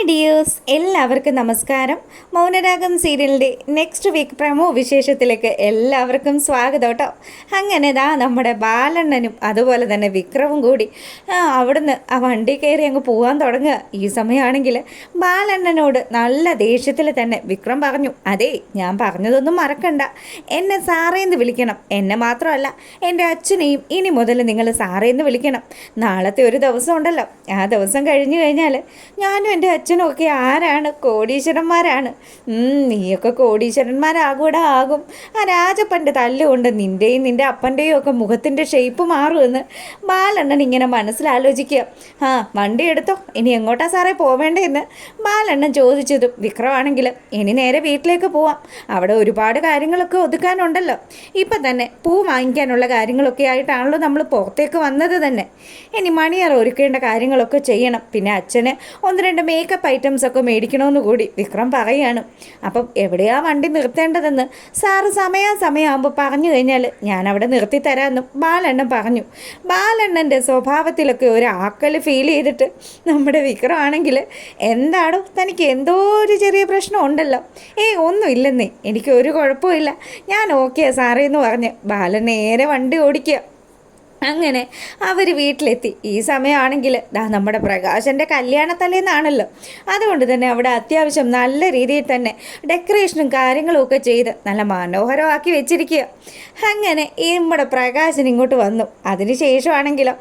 Hi dears, എല്ലാവർക്കും നമസ്കാരം. മൗനരാഗം സീരിയലിൻ്റെ നെക്സ്റ്റ് വീക്ക് പ്രമോ വിശേഷത്തിലേക്ക് എല്ലാവർക്കും സ്വാഗതം കേട്ടോ. അങ്ങനെ നമ്മുടെ ബാലണ്ണനും അതുപോലെ തന്നെ വിക്രമും കൂടി അവിടുന്ന് ആ വണ്ടി കയറി അങ്ങ് പോകാൻ തുടങ്ങുക. ഈ സമയമാണെങ്കിൽ ബാലണ്ണനോട് നല്ല ദേഷ്യത്തിൽ തന്നെ വിക്രം പറഞ്ഞു, അതെ ഞാൻ പറഞ്ഞതൊന്നും മറക്കണ്ട, എന്നെ സാറേന്ന് വിളിക്കണം. എന്നെ മാത്രമല്ല എൻ്റെ അച്ഛനെയും ഇനി മുതൽ നിങ്ങൾ സാറേന്ന് വിളിക്കണം. നാളത്തെ ഒരു ദിവസം ഉണ്ടല്ലോ, ആ ദിവസം കഴിഞ്ഞു കഴിഞ്ഞാൽ ഞാനും എൻ്റെ അച്ഛനും ഒക്കെ ആരാണ്? കോടീശ്വരന്മാരാണ്. നീയൊക്കെ കോടീശ്വരന്മാരാകൂടെ ആകും. ആ രാജപ്പൻ്റെ തല്ലുകൊണ്ട് നിൻ്റെയും നിൻ്റെ അപ്പൻ്റെയും ഒക്കെ മുഖത്തിൻ്റെ ഷേപ്പ് മാറുമെന്ന് ബാലണ്ണൻ ഇങ്ങനെ മനസ്സിലാലോചിക്കുക. വണ്ടി എടുത്തോ, ഇനി എങ്ങോട്ടാ സാറേ പോവേണ്ടതെന്ന് ബാലണ്ണൻ ചോദിച്ചതും വിക്രമാണെങ്കിൽ ഇനി നേരെ വീട്ടിലേക്ക് പോവാം, അവിടെ ഒരുപാട് കാര്യങ്ങളൊക്കെ ഒതുക്കാനുണ്ടല്ലോ. ഇപ്പം തന്നെ പൂ വാങ്ങിക്കാനുള്ള കാര്യങ്ങളൊക്കെ ആയിട്ടാണല്ലോ നമ്മൾ പുറത്തേക്ക് വന്നത് തന്നെ. ഇനി മണിയറ ഒരുക്കേണ്ട കാര്യങ്ങളൊക്കെ ചെയ്യണം. പിന്നെ അച്ഛന് ഒന്ന് രണ്ട് മേക്കപ്പ് ഐറ്റംസ് ഒക്കെ മേടിക്കണമെന്ന് കൂടി വിക്രം പറയുകയാണ്. അപ്പം എവിടെയാ വണ്ടി നിർത്തേണ്ടതെന്ന് സാറ് സമയമാകുമ്പോൾ പറഞ്ഞു കഴിഞ്ഞാൽ ഞാൻ അവിടെ നിർത്തിത്തരാമെന്നും ബാലണ്ണൻ പറഞ്ഞു. ബാലണ്ണൻ്റെ സ്വഭാവത്തിലൊക്കെ ഒരു ആക്കൽ ഫീൽ ചെയ്തിട്ട് നമ്മുടെ വിക്രമാണെങ്കിൽ എന്താണോ തനിക്ക് എന്തോ ഒരു ചെറിയ പ്രശ്നം ഉണ്ടല്ലോ, ഒന്നുമില്ലെന്നേ, എനിക്ക് ഒരു കുഴപ്പമില്ല, ഞാൻ ഓക്കെയാ സാറേ എന്ന് പറഞ്ഞ് ബാലൻ നേരെ വണ്ടി ഓടിക്കുക. അങ്ങനെ അവർ വീട്ടിലെത്തി. ഈ സമയമാണെങ്കിൽ നമ്മുടെ പ്രകാശൻ്റെ കല്യാണത്തലേന്നാണല്ലോ, അതുകൊണ്ട് തന്നെ അവിടെ അത്യാവശ്യം നല്ല രീതിയിൽ തന്നെ ഡെക്കറേഷനും കാര്യങ്ങളും ഒക്കെ ചെയ്ത് നല്ല മനോഹരമാക്കി വെച്ചിരിക്കുക. അങ്ങനെ നമ്മുടെ പ്രകാശൻ ഇങ്ങോട്ട് വന്നു. അതിനുശേഷമാണെങ്കിലോ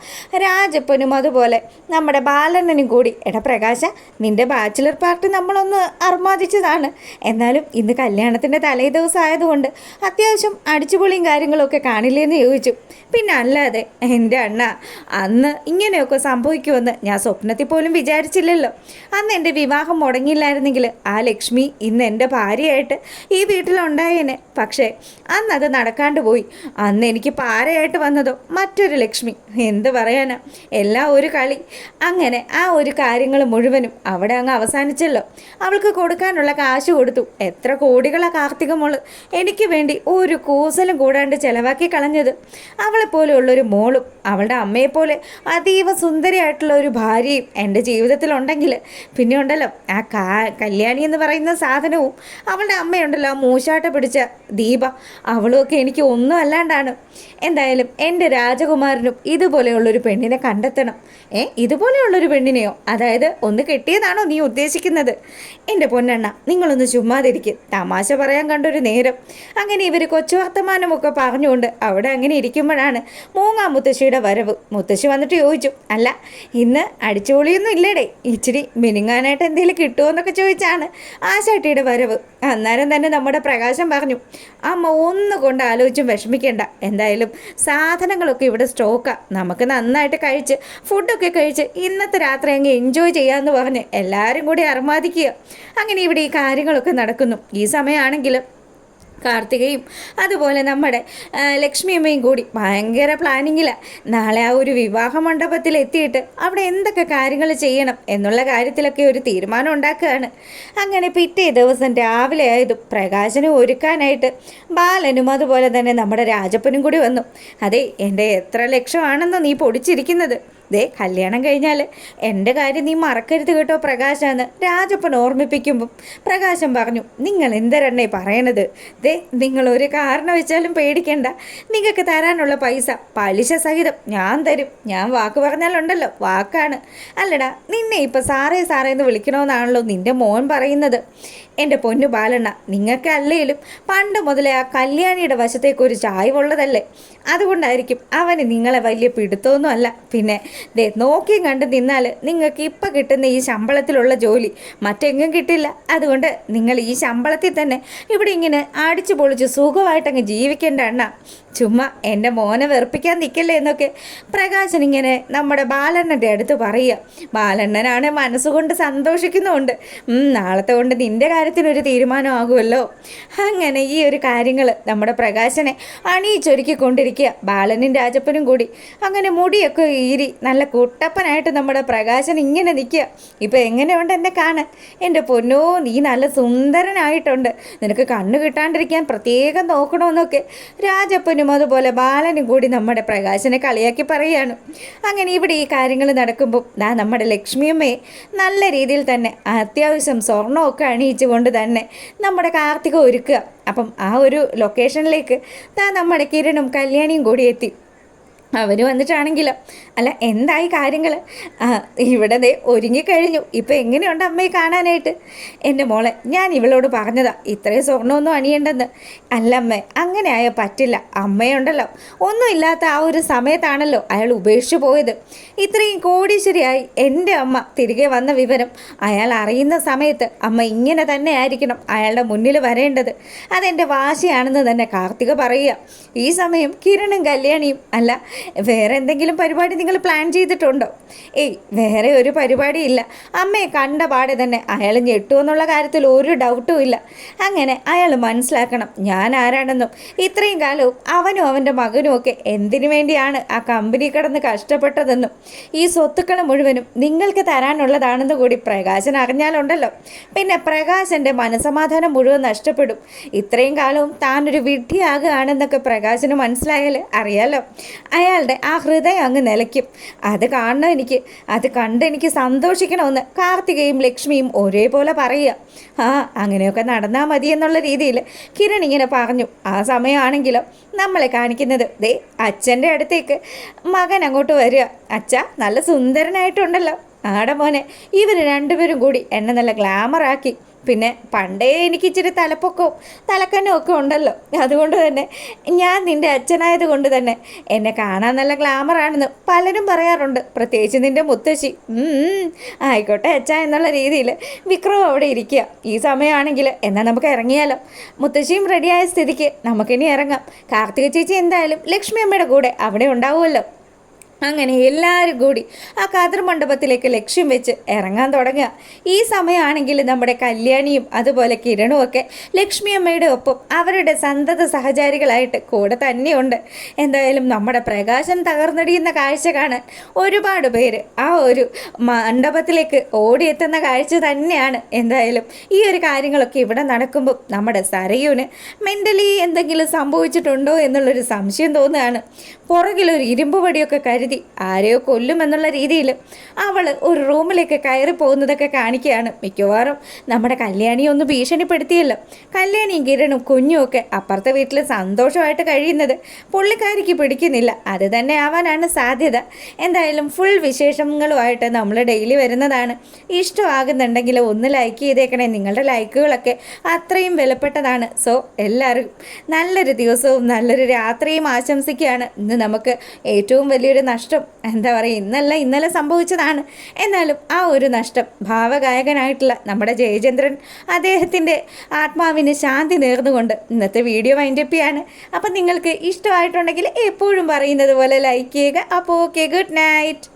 രാജപ്പനും അതുപോലെ നമ്മുടെ ബാലണ്ണനും കൂടി, എടാ പ്രകാശ, നിൻ്റെ ബാച്ചിലർ പാർട്ടി നമ്മളൊന്ന് അർമാദിച്ചതാണ്, എന്നാലും ഇന്ന് കല്യാണത്തിൻ്റെ തലേ ദിവസം ആയതുകൊണ്ട് അത്യാവശ്യം അടിച്ചുപൊളിയും കാര്യങ്ങളൊക്കെ കാണില്ലേന്ന് ചോദിച്ചു. പിന്നെ അല്ലാതെ എൻ്റെ അണ്ണ, അന്ന് ഇങ്ങനെയൊക്കെ സംഭവിക്കുമെന്ന് ഞാൻ സ്വപ്നത്തിൽ പോലും വിചാരിച്ചില്ലല്ലോ. അന്ന് എൻ്റെ വിവാഹം മുടങ്ങിയില്ലായിരുന്നെങ്കിൽ ആ ലക്ഷ്മി ഇന്ന് എൻ്റെ ഭാര്യയായിട്ട് ഈ വീട്ടിലുണ്ടായേനെ. പക്ഷേ അന്നത് നടക്കാണ്ട് പോയി. അന്ന് എനിക്ക് പാരയായിട്ട് വന്നതോ മറ്റൊരു ലക്ഷ്മി. എന്ത് പറയാനാ, എല്ലാം ഒരു കളി. അങ്ങനെ ആ ഒരു കാര്യങ്ങൾ മുഴുവനും അവിടെ അങ്ങ് അവസാനിച്ചല്ലോ. അവൾക്ക് കൊടുക്കാനുള്ള കാശ് കൊടുത്തു. എത്ര കോടികളാണ് കാർത്തിക മോള് എനിക്ക് വേണ്ടി ഒരു കൂസലും കൂടാണ്ട് ചിലവാക്കി കളഞ്ഞത്. അവളെപ്പോലെയുള്ളൊരു മോളും അവളുടെ അമ്മയെപ്പോലെ അതീവ സുന്ദരിയായിട്ടുള്ള ഒരു ഭാര്യയും എൻ്റെ ജീവിതത്തിലുണ്ടെങ്കിൽ പിന്നെ ഉണ്ടല്ലോ ആ കല്യാണി എന്ന് പറയുന്ന സാധനവും അവളുടെ അമ്മയുണ്ടല്ലോ, ആ മൂശാട്ട പിടിച്ച ദീപ, അവളുമൊക്കെ എനിക്ക് ഒന്നും അല്ലാണ്ടാണ്. എന്തായാലും എൻ്റെ രാജകുമാരനും ഇതുപോലെയുള്ളൊരു പെണ്ണിനെ കണ്ടെത്തണം. ഇതുപോലെയുള്ളൊരു പെണ്ണിനെയോ? അതായത് ഒന്ന് കെട്ടിയതാണോ നീ ഉദ്ദേശിക്കുന്നത്? എൻ്റെ പൊന്നെണ്ണ, നിങ്ങളൊന്ന് ചുമ്മാതിരിക്കും, തമാശ പറയാൻ കണ്ടൊരു നേരം. അങ്ങനെ ഇവർ കൊച്ചു വർത്തമാനമൊക്കെ പറഞ്ഞുകൊണ്ട് അവിടെ അങ്ങനെ ഇരിക്കുമ്പോഴാണ് മൂങ്ങാ മുത്തശ്ശിയുടെ വരവ്. മുത്തശ്ശി വന്നിട്ട് ചോദിച്ചു, അല്ല ഇന്ന് അടിച്ചുപൊളിയൊന്നും ഇല്ലേടേ, ഇച്ചിരി മിനുങ്ങാനായിട്ട് എന്തെങ്കിലും കിട്ടുമോ എന്നൊക്കെ ചോദിച്ചാണ് ആശാട്ടിയുടെ വരവ്. അന്നേരം തന്നെ നമ്മുടെ പ്രകാശം പറഞ്ഞു, അമ്മ ഒന്നുകൊണ്ട് ആലോചിച്ചും വിഷമിക്കേണ്ട, എന്തായാലും സാധനങ്ങളൊക്കെ ഇവിടെ സ്റ്റോക്കാണ്, നമുക്ക് നന്നായിട്ട് കഴിച്ച് ഫുഡൊക്കെ കഴിച്ച് ഇന്നത്തെ രാത്രി അങ്ങ് എൻജോയ് ചെയ്യാമെന്ന് പറഞ്ഞ് എല്ലാവരും കൂടി അർമാദിക്കുക. അങ്ങനെ ഇവിടെ ഈ കാര്യങ്ങളൊക്കെ നടക്കുന്നു. ഈ സമയമാണെങ്കിലും കാർത്തികയും അതുപോലെ നമ്മുടെ ലക്ഷ്മിയമ്മയും കൂടി ഭയങ്കര പ്ലാനിങ്ങിലാണ്. നാളെ ആ ഒരു വിവാഹ മണ്ഡപത്തിൽ എത്തിയിട്ട് അവിടെ എന്തൊക്കെ കാര്യങ്ങൾ ചെയ്യണം എന്നുള്ള കാര്യത്തിലൊക്കെ ഒരു തീരുമാനം ഉണ്ടാക്കുകയാണ്. അങ്ങനെ പിറ്റേ ദിവസം രാവിലെ ആയതും പ്രകാശനും ഒരുക്കാനായിട്ട് ബാലനും അതുപോലെ തന്നെ നമ്മുടെ രാജപ്പനും കൂടി വന്നു. അതെ, എൻ്റെ എത്ര ലക്ഷമാണെന്നോ നീ പൊടിച്ചിരിക്കുന്നത്, കല്യാണം കഴിഞ്ഞാൽ എൻ്റെ കാര്യം നീ മറക്കരുത് കേട്ടോ പ്രകാശാന്ന് രാജപ്പൻ ഓർമ്മിപ്പിക്കുമ്പം പ്രകാശം പറഞ്ഞു, നിങ്ങൾ എന്തരണ്ണേ പറയണത്? നിങ്ങൾ ഒരു കാരണം വെച്ചാലും പേടിക്കണ്ട, നിങ്ങൾക്ക് തരാനുള്ള പൈസ പലിശ സഹിതം ഞാൻ തരും. ഞാൻ വാക്ക് പറഞ്ഞാലുണ്ടല്ലോ വാക്കാണ്. അല്ലടാ, നിന്നെ ഇപ്പം സാറേ എന്ന് വിളിക്കണമെന്നാണല്ലോ നിൻ്റെ മോൻ പറയുന്നത്. എൻ്റെ പൊന്നു ബാലണ്ണ, നിങ്ങൾക്ക് അല്ലേലും പണ്ട് മുതലേ ആ കല്യാണിയുടെ വശത്തേക്കൊരു ചായവുള്ളതല്ലേ, അതുകൊണ്ടായിരിക്കും അവന് നിങ്ങളെ വലിയ പിടുത്തമൊന്നും അല്ല. പിന്നെ നോക്കിയും കണ്ട് നിന്നാൽ നിങ്ങൾക്ക് ഇപ്പം കിട്ടുന്ന ഈ ശമ്പളത്തിലുള്ള ജോലി മറ്റെങ്ങും കിട്ടില്ല. അതുകൊണ്ട് നിങ്ങൾ ഈ ശമ്പളത്തിൽ തന്നെ ഇവിടെ ഇങ്ങനെ അടിച്ചു പൊളിച്ച് സുഖമായിട്ടങ്ങ് ജീവിക്കേണ്ട അണ്ണ. ചുമ്മാ എൻ്റെ മോനെ വെറുപ്പിക്കാൻ നിൽക്കല്ലേ എന്നൊക്കെ പ്രകാശൻ ഇങ്ങനെ നമ്മുടെ ബാലണ്ണൻ്റെ അടുത്ത് പറയുക. ബാലണ്ണനാണ് മനസ്സുകൊണ്ട് സന്തോഷിക്കുന്നുമുണ്ട്. നാളത്തെ കൊണ്ട് നിൻ്റെ കാര്യത്തിനൊരു തീരുമാനമാകുമല്ലോ. അങ്ങനെ ഈ ഒരു കാര്യങ്ങൾ നമ്മുടെ പ്രകാശനെ അണിയിച്ചൊരുക്കിക്കൊണ്ടിരിക്കുക ബാലനും രാജപ്പനും കൂടി. അങ്ങനെ മുടിയൊക്കെ ഈരി നല്ല കുട്ടപ്പനായിട്ട് നമ്മുടെ പ്രകാശൻ ഇങ്ങനെ നിൽക്കുക. ഇപ്പം എങ്ങനെയുണ്ട് എന്നെ കാണാൻ? എൻ്റെ പൊന്നോ, നീ നല്ല സുന്ദരനായിട്ടുണ്ട്, നിനക്ക് കണ്ണു കിട്ടാണ്ടിരിക്കാൻ പ്രത്യേകം നോക്കണമെന്നൊക്കെ രാജപ്പനും മോഹനും അതുപോലെ ബാലനും കൂടി നമ്മുടെ പ്രകാശനെ കളിയാക്കി പറയുകയാണ്. അങ്ങനെ ഇവിടെ ഈ കാര്യങ്ങൾ നടക്കുമ്പോൾ നമ്മുടെ ലക്ഷ്മിയമ്മയെ നല്ല രീതിയിൽ തന്നെ അത്യാവശ്യം സ്വർണ്ണമൊക്കെ അണിയിച്ചുകൊണ്ട് തന്നെ നമ്മുടെ കാർത്തിക ഒരുക്കുക. അപ്പം ആ ഒരു ലൊക്കേഷനിലേക്ക് നമ്മുടെ കിരണും കല്യാണിയും കൂടി എത്തി. അവർ വന്നിട്ടാണെങ്കിലോ അല്ല എന്തായി കാര്യങ്ങൾ, ഇവിടെ ദേ ഒരുങ്ങിക്കഴിഞ്ഞു, ഇപ്പം എങ്ങനെയുണ്ട് അമ്മയെ കാണാനായിട്ട്? എൻ്റെ മോളെ ഞാൻ ഇവളോട് പറഞ്ഞതാ ഇത്രയും സ്വർണ്ണമൊന്നും അണിയേണ്ടെന്ന്. അല്ല അമ്മേ, അങ്ങനെ ആയാൽ പറ്റില്ല. അമ്മയുണ്ടല്ലോ ഒന്നുമില്ലാത്ത ആ ഒരു സമയത്താണല്ലോ അയാൾ ഉപേക്ഷിച്ചു പോയത്. ഇത്രയും കോടീശ്വരിയായി എൻ്റെ അമ്മ തിരികെ വന്ന വിവരം അയാൾ അറിയുന്ന സമയത്ത് അമ്മ ഇങ്ങനെ തന്നെ ആയിരിക്കണം അയാളുടെ മുന്നിൽ വരേണ്ടത്. അതെൻ്റെ വാശിയാണെന്ന് തന്നെ കാർത്തിക പറയുക. ഈ സമയം കിരണും കല്യാണിയും അല്ല വേറെ എന്തെങ്കിലും പരിപാടി നിങ്ങൾ പ്ലാൻ ചെയ്തിട്ടുണ്ടോ? ഏയ് വേറെ ഒരു പരിപാടിയില്ല. അമ്മയെ കണ്ട പാടെ തന്നെ അയാൾ ഞെട്ടുമെന്നുള്ള കാര്യത്തിൽ ഒരു ഡൗട്ടും ഇല്ല. അങ്ങനെ അയാൾ മനസ്സിലാക്കണം ഞാൻ ആരാണെന്നും ഇത്രയും കാലവും അവനും അവൻ്റെ മകനും ഒക്കെ എന്തിനു വേണ്ടിയാണ് ആ കമ്പനി കിടന്ന് കഷ്ടപ്പെട്ടതെന്നും ഈ സ്വത്തുക്കൾ മുഴുവനും നിങ്ങൾക്ക് തരാനുള്ളതാണെന്ന് കൂടി പ്രകാശൻ അറിഞ്ഞാലുണ്ടല്ലോ, പിന്നെ പ്രകാശൻ്റെ മനസമാധാനം മുഴുവൻ നഷ്ടപ്പെടും. ഇത്രയും കാലവും താനൊരു വിഡ്ഢിയാകുകയാണെന്നൊക്കെ പ്രകാശന് മനസ്സിലായാൽ അറിയാലോ, അയാളുടെ ആ ഹൃദയം അങ്ങ് നിലയ്ക്കും. അത് കാണണം എനിക്ക്, അത് കണ്ട് എനിക്ക് സന്തോഷിക്കണമെന്ന് കാർത്തികയും ലക്ഷ്മിയും ഒരേപോലെ പറയുക. അങ്ങനെയൊക്കെ നടന്നാൽ മതി എന്നുള്ള രീതിയിൽ കിരൺ ഇങ്ങനെ പറഞ്ഞു. ആ സമയമാണെങ്കിലോ നമ്മളെ കാണിക്കുന്നത് ദേ അച്ഛൻ്റെ അടുത്തേക്ക് മകൻ അങ്ങോട്ട് വരിക. അച്ഛ നല്ല സുന്ദരനായിട്ടുണ്ടല്ലോ. ആടെ മോനെ, ഇവർ രണ്ടുപേരും കൂടി എന്നെ നല്ല ഗ്ലാമറാക്കി. പിന്നെ പണ്ടേ എനിക്ക് ഇച്ചിരി തലപ്പൊക്കവും തലക്കന്നും ഒക്കെ ഉണ്ടല്ലോ, അതുകൊണ്ട് തന്നെ ഞാൻ നിൻ്റെ അച്ഛനായത് കൊണ്ട് തന്നെ എന്നെ കാണാൻ നല്ല ഗ്ലാമറാണെന്ന് പലരും പറയാറുണ്ട്, പ്രത്യേകിച്ച് നിൻ്റെ മുത്തശ്ശി. ആയിക്കോട്ടെ അച്ഛ എന്നുള്ള രീതിയിൽ വിക്രം അവിടെ ഇരിക്കുക. ഈ സമയമാണെങ്കിൽ എന്നാൽ നമുക്ക് ഇറങ്ങിയാലോ? മുത്തശ്ശിയും റെഡിയായ സ്ഥിതിക്ക് നമുക്കിനി ഇറങ്ങാം. കാർത്തിക ചേച്ചി എന്തായാലും ലക്ഷ്മി അമ്മയുടെ കൂടെ അവിടെ ഉണ്ടാവുമല്ലോ. അങ്ങനെ എല്ലാവരും കൂടി ആ കതിർ മണ്ഡപത്തിലേക്ക് ലക്ഷ്യം വെച്ച് ഇറങ്ങാൻ തുടങ്ങുക. ഈ സമയമാണെങ്കിൽ നമ്മുടെ കല്യാണിയും അതുപോലെ കിരണും ഒക്കെ ലക്ഷ്മി അമ്മയുടെ ഒപ്പം അവരുടെ സന്തത സഹചാരികളായിട്ട് കൂടെ തന്നെയുണ്ട്. എന്തായാലും നമ്മുടെ പ്രകാശൻ തകർന്നടിയുന്ന കാഴ്ച കാണാൻ ഒരുപാട് പേര് ആ ഒരു മണ്ഡപത്തിലേക്ക് ഓടിയെത്തുന്ന കാഴ്ച തന്നെയാണ്. എന്തായാലും ഈ ഒരു കാര്യങ്ങളൊക്കെ ഇവിടെ നടക്കുമ്പോൾ നമ്മുടെ സരയുന് മെൻ്റലി എന്തെങ്കിലും സംഭവിച്ചിട്ടുണ്ടോ എന്നുള്ളൊരു സംശയം തോന്നുകയാണ്. പുറകിലൊരു ഇരുമ്പ് വടിയൊക്കെ കരുതി ആരെയോ കൊല്ലുമെന്നുള്ള രീതിയിൽ അവൾ ഒരു റൂമിലേക്ക് കയറി പോകുന്നതൊക്കെ കാണിക്കുകയാണ്. മിക്കവാറും നമ്മുടെ കല്യാണിയെ ഒന്ന് ഭീഷണിപ്പെടുത്തിയല്ലോ. കല്യാണിയും കിരണും കുഞ്ഞും ഒക്കെ അപ്പുറത്തെ വീട്ടിൽ സന്തോഷമായിട്ട് കഴിയുന്നത് പുള്ളിക്കാരിക്ക് പിടിക്കുന്നില്ല. അത് തന്നെ ആവാനാണ് സാധ്യത. എന്തായാലും ഫുൾ വിശേഷങ്ങളുമായിട്ട് നമ്മൾ ഡെയിലി വരുന്നതാണ്. ഇഷ്ടമാകുന്നുണ്ടെങ്കിൽ ഒന്ന് ലൈക്ക് ചെയ്തേക്കണേ. നിങ്ങളുടെ ലൈക്കുകളൊക്കെ അത്രയും വിലപ്പെട്ടതാണ്. സോ എല്ലാവരും നല്ലൊരു ദിവസവും നല്ലൊരു രാത്രിയും ആശംസിക്കുകയാണ്. ഇന്ന് നമുക്ക് ഏറ്റവും വലിയൊരു നഷ്ടം എന്താ പറയുക, ഇന്നലെ സംഭവിച്ചതാണ്. എന്നാലും ആ ഒരു നഷ്ടം ഭാവഗായകനായിട്ടുള്ള നമ്മുടെ ജയചന്ദ്രൻ അദ്ദേഹത്തിൻ്റെ ആത്മാവിന് ശാന്തി നേർന്നുകൊണ്ട് ഇന്നത്തെ വീഡിയോ വൈൻഡപ്പ് ചെയ്യാണ്. അപ്പം നിങ്ങൾക്ക് ഇഷ്ടമായിട്ടുണ്ടെങ്കിൽ എപ്പോഴും പറയുന്നത് പോലെ ലൈക്ക് ചെയ്യുക. അപ്പോൾ ഓക്കെ, ഗുഡ് നൈറ്റ്.